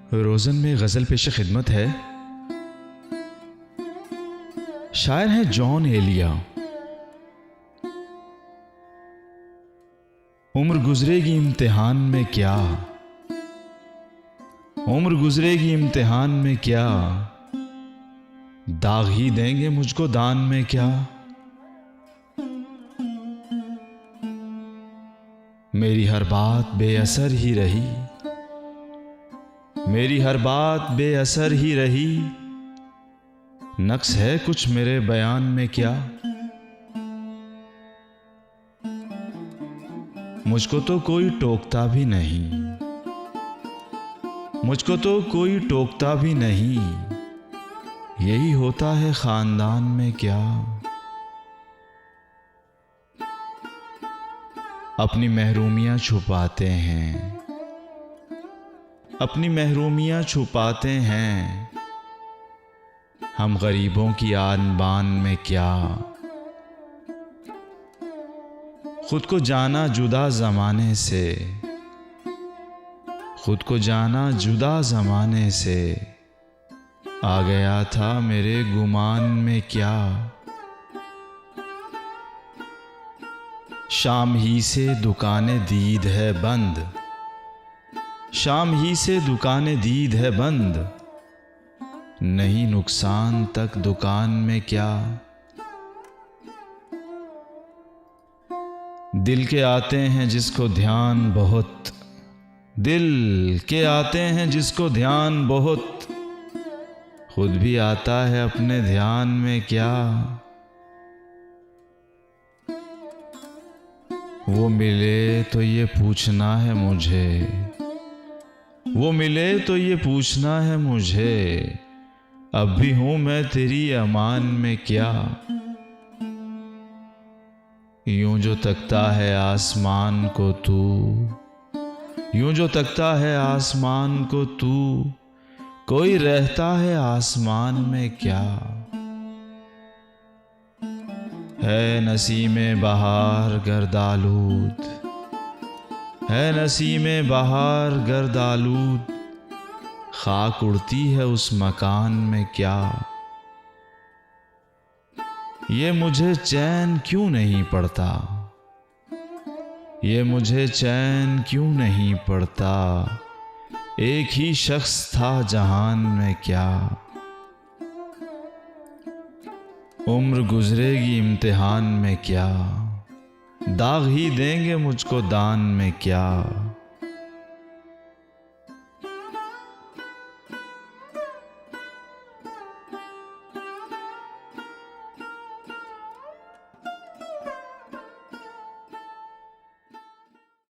रोज़न में गज़ल पेश खिदमत है। शायर हैं जॉन एलिया। उम्र गुजरेगी इम्तिहान में क्या, उम्र गुजरेगी इम्तिहान में क्या, दाग ही देंगे मुझको दान में क्या। मेरी हर बात बेअसर ही रही, मेरी हर बात बेअसर ही रही, नक्स है कुछ मेरे बयान में क्या। मुझको तो कोई टोकता भी नहीं, मुझको तो कोई टोकता भी नहीं, यही होता है खानदान में क्या। अपनी महरूमियां छुपाते हैं, अपनी महरूमियां छुपाते हैं, हम गरीबों की आन बान में क्या। खुद को जाना जुदा ज़माने से, खुद को जाना जुदा ज़माने से, आ गया था मेरे गुमान में क्या। शाम ही से दुकानें दीद है बंद, शाम ही से दुकानें दीद है बंद, नहीं नुकसान तक दुकान में क्या। दिल के आते हैं जिसको ध्यान बहुत, दिल के आते हैं जिसको ध्यान बहुत, खुद भी आता है अपने ध्यान में क्या। वो मिले तो ये पूछना है मुझे, वो मिले तो ये पूछना है मुझे, अब भी हूं मैं तेरी अमान में क्या। यूं जो तकता है आसमान को तू, यूं जो तकता है आसमान को तू, कोई रहता है आसमान में क्या। है नसीमे बहार गर्दालूद, है नसीमे बहार गर्दालूद, खाक उड़ती है उस मकान में क्या। ये मुझे चैन क्यों नहीं पड़ता, ये मुझे चैन क्यों नहीं पड़ता, एक ही शख्स था जहान में क्या। उम्र गुजरेगी इम्तिहान में क्या, दाग ही देंगे मुझको दान में क्या।